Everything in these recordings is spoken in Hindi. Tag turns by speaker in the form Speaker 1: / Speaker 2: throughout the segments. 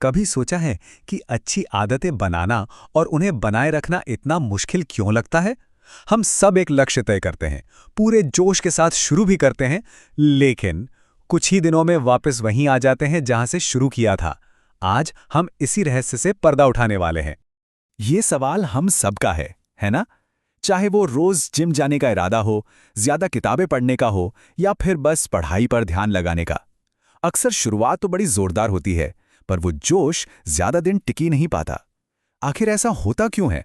Speaker 1: कभी सोचा है कि अच्छी आदतें बनाना और उन्हें बनाए रखना इतना मुश्किल क्यों लगता है? हम सब एक लक्ष्य तय करते हैं, पूरे जोश के साथ शुरू भी करते हैं, लेकिन कुछ ही दिनों में वापस वहीं आ जाते हैं जहां से शुरू किया था। आज हम इसी रहस्य से पर्दा उठाने वाले हैं।
Speaker 2: ये सवाल हम सबका है ना? चाहे वो रोज जिम जाने का इरादा हो, ज्यादा किताबें पढ़ने का हो या फिर बस पढ़ाई पर ध्यान लगाने का। अक्सर शुरुआत तो बड़ी जोरदार होती है, पर वो जोश ज्यादा दिन टिकी नहीं पाता। आखिर ऐसा होता क्यों है?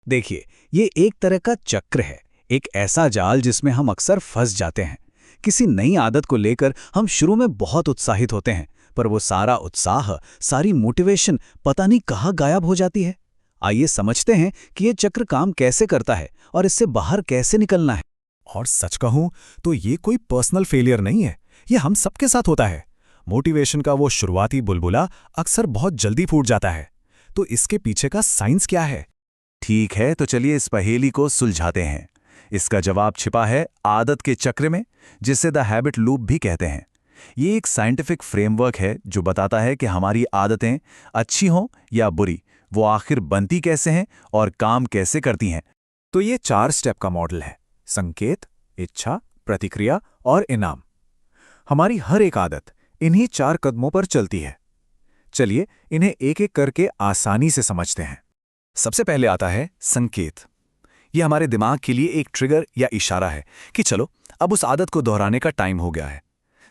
Speaker 1: देखिए, ये एक तरह का चक्र है, एक ऐसा जाल जिसमें हम अक्सर फंस जाते हैं। किसी नई आदत को लेकर हम शुरू में बहुत उत्साहित होते हैं, पर वो सारा उत्साह, सारी मोटिवेशन पता नहीं कहाँ गायब हो जाती है। आइए समझते हैं कि ये चक्र काम कैसे करता है और इससे बाहर कैसे निकलना है।
Speaker 2: और सच कहूं तो ये कोई पर्सनल फेलियर नहीं है, ये हम सबके साथ होता है। मोटिवेशन का वो शुरुआती बुलबुला अक्सर बहुत जल्दी फूट जाता है। तो इसके पीछे का साइंस क्या है? ठीक है, तो चलिए इस पहेली को सुलझाते हैं। इसका जवाब छिपा है आदत के चक्र में, जिसे द हैबिट लूप भी कहते हैं। ये एक साइंटिफिक फ्रेमवर्क है जो बताता है कि हमारी आदतें अच्छी हों या बुरी, वो आखिर बनती कैसे हैं और काम कैसे करती हैं। तो ये 4 स्टेप का मॉडल है: संकेत, इच्छा, प्रतिक्रिया और इनाम। हमारी हर एक आदत इन्हीं 4 कदमों पर चलती है। चलिए इन्हें एक एक करके आसानी से समझते हैं। सबसे पहले आता है संकेत। ये हमारे दिमाग के लिए एक ट्रिगर या इशारा है कि चलो अब उस आदत को दोहराने का टाइम हो गया है।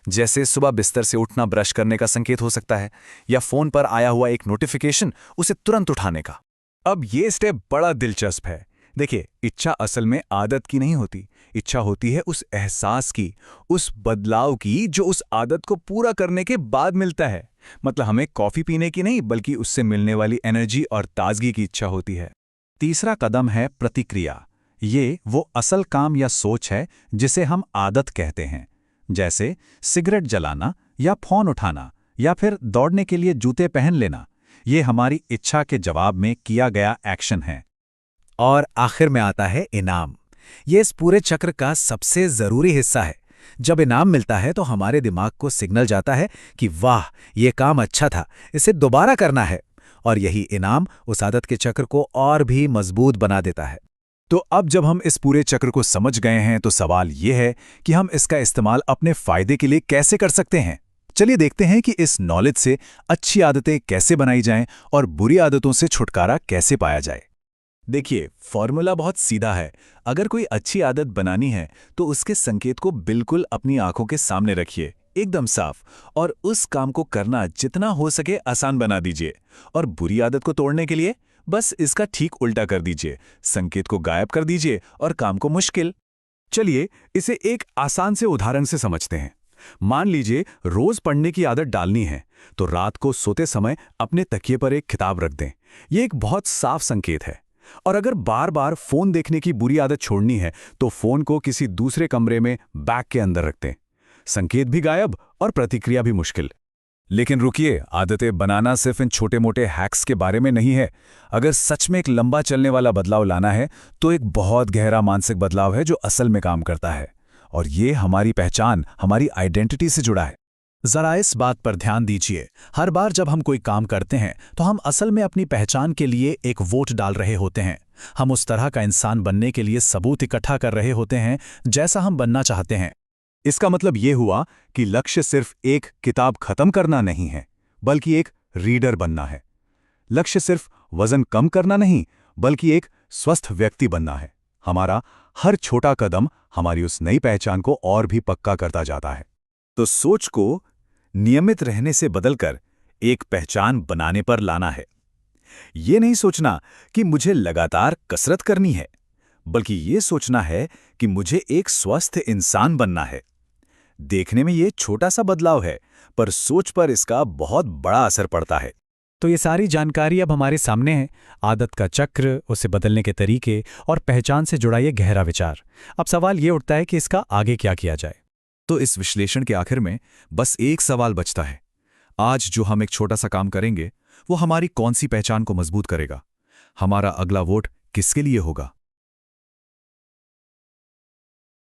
Speaker 2: जैसे सुबह बिस्तर से उठना ब्रश करने का संकेत हो सकता है, या फोन पर आया हुआ एक नोटिफिकेशन उसे तुरंत उठाने का।
Speaker 1: अब ये स्टेप बड़ा दिलचस्प है। देखिए, इच्छा असल में आदत की नहीं होती। इच्छा होती है उस एहसास की, उस बदलाव की जो उस आदत को पूरा करने के बाद मिलता है। मतलब हमें कॉफी पीने की नहीं, बल्कि उससे मिलने वाली एनर्जी और ताजगी की इच्छा होती है।
Speaker 2: तीसरा कदम है प्रतिक्रिया। ये वो असल काम या सोच है जिसे हम आदत कहते हैं, जैसे सिगरेट जलाना या फोन उठाना या फिर दौड़ने के लिए जूते पहन लेना। ये हमारी इच्छा के जवाब में किया गया एक्शन है।
Speaker 1: और आखिर में आता है इनाम। ये इस पूरे चक्र का सबसे जरूरी हिस्सा है। जब इनाम मिलता है तो हमारे दिमाग को सिग्नल जाता है कि वाह, ये काम अच्छा था, इसे दोबारा करना है। और यही इनाम उस आदत के चक्र को और भी मजबूत बना देता है।
Speaker 2: तो अब जब हम इस पूरे चक्र को समझ गए हैं, तो सवाल ये है कि हम इसका इस्तेमाल अपने फायदे के लिए कैसे कर सकते हैं। चलिए देखते हैं कि इस नॉलेज से अच्छी आदतें कैसे बनाई जाएं और बुरी आदतों से छुटकारा कैसे पाया जाए। देखिए, फॉर्मूला बहुत सीधा है। अगर कोई अच्छी आदत बनानी है तो उसके संकेत को बिल्कुल अपनी आंखों के सामने रखिए, एकदम साफ, और उस काम को करना जितना हो सके आसान बना दीजिए। और बुरी आदत को तोड़ने के लिए बस इसका ठीक उल्टा कर दीजिए, संकेत को गायब कर दीजिए और काम को मुश्किल। चलिए इसे एक आसान से उदाहरण से समझते हैं। मान लीजिए रोज पढ़ने की आदत डालनी है, तो रात को सोते समय अपने तकिए पर एक किताब रख दें। ये एक बहुत साफ संकेत है। और अगर बार बार फोन देखने की बुरी आदत छोड़नी है, तो फोन को किसी दूसरे कमरे में बैग के अंदर रख दें। संकेत भी गायब और प्रतिक्रिया भी मुश्किल। लेकिन रुकिए, आदतें बनाना सिर्फ इन छोटे मोटे हैक्स के बारे में नहीं है। अगर सच में एक लंबा चलने वाला बदलाव लाना है, तो एक बहुत गहरा मानसिक बदलाव है जो असल में काम करता है। और ये हमारी पहचान, हमारी आइडेंटिटी से जुड़ा है। जरा इस बात पर ध्यान दीजिए, हर बार जब हम कोई काम करते हैं तो हम असल में अपनी पहचान के लिए एक वोट डाल रहे होते हैं। हम उस तरह का इंसान बनने के लिए सबूत इकट्ठा कर रहे होते हैं जैसा हम बनना चाहते हैं। इसका मतलब ये हुआ कि लक्ष्य सिर्फ एक किताब खत्म करना नहीं है, बल्कि एक रीडर बनना है। लक्ष्य सिर्फ वजन कम करना नहीं, बल्कि एक स्वस्थ व्यक्ति बनना है। हमारा हर छोटा कदम हमारी उस नई पहचान को और भी पक्का करता जाता है। तो सोच को नियमित रहने से बदलकर एक पहचान बनाने पर लाना है। ये नहीं सोचना कि मुझे लगातार कसरत करनी है, बल्कि ये सोचना है कि मुझे एक स्वस्थ इंसान बनना है। देखने में ये छोटा सा बदलाव है, पर सोच पर इसका बहुत बड़ा असर पड़ता है।
Speaker 1: तो ये सारी जानकारी अब हमारे सामने है। आदत का चक्र, उसे बदलने के तरीके और पहचान से जुड़ा ये गहरा विचार। अब सवाल ये उठता है कि इसका आगे क्या किया जाए।
Speaker 2: तो इस विश्लेषण के आखिर में बस एक सवाल बचता है। आज जो हम एक छोटा सा काम करेंगे, वो हमारी कौन सी पहचान को मजबूत करेगा? हमारा अगला वोट किसके लिए होगा?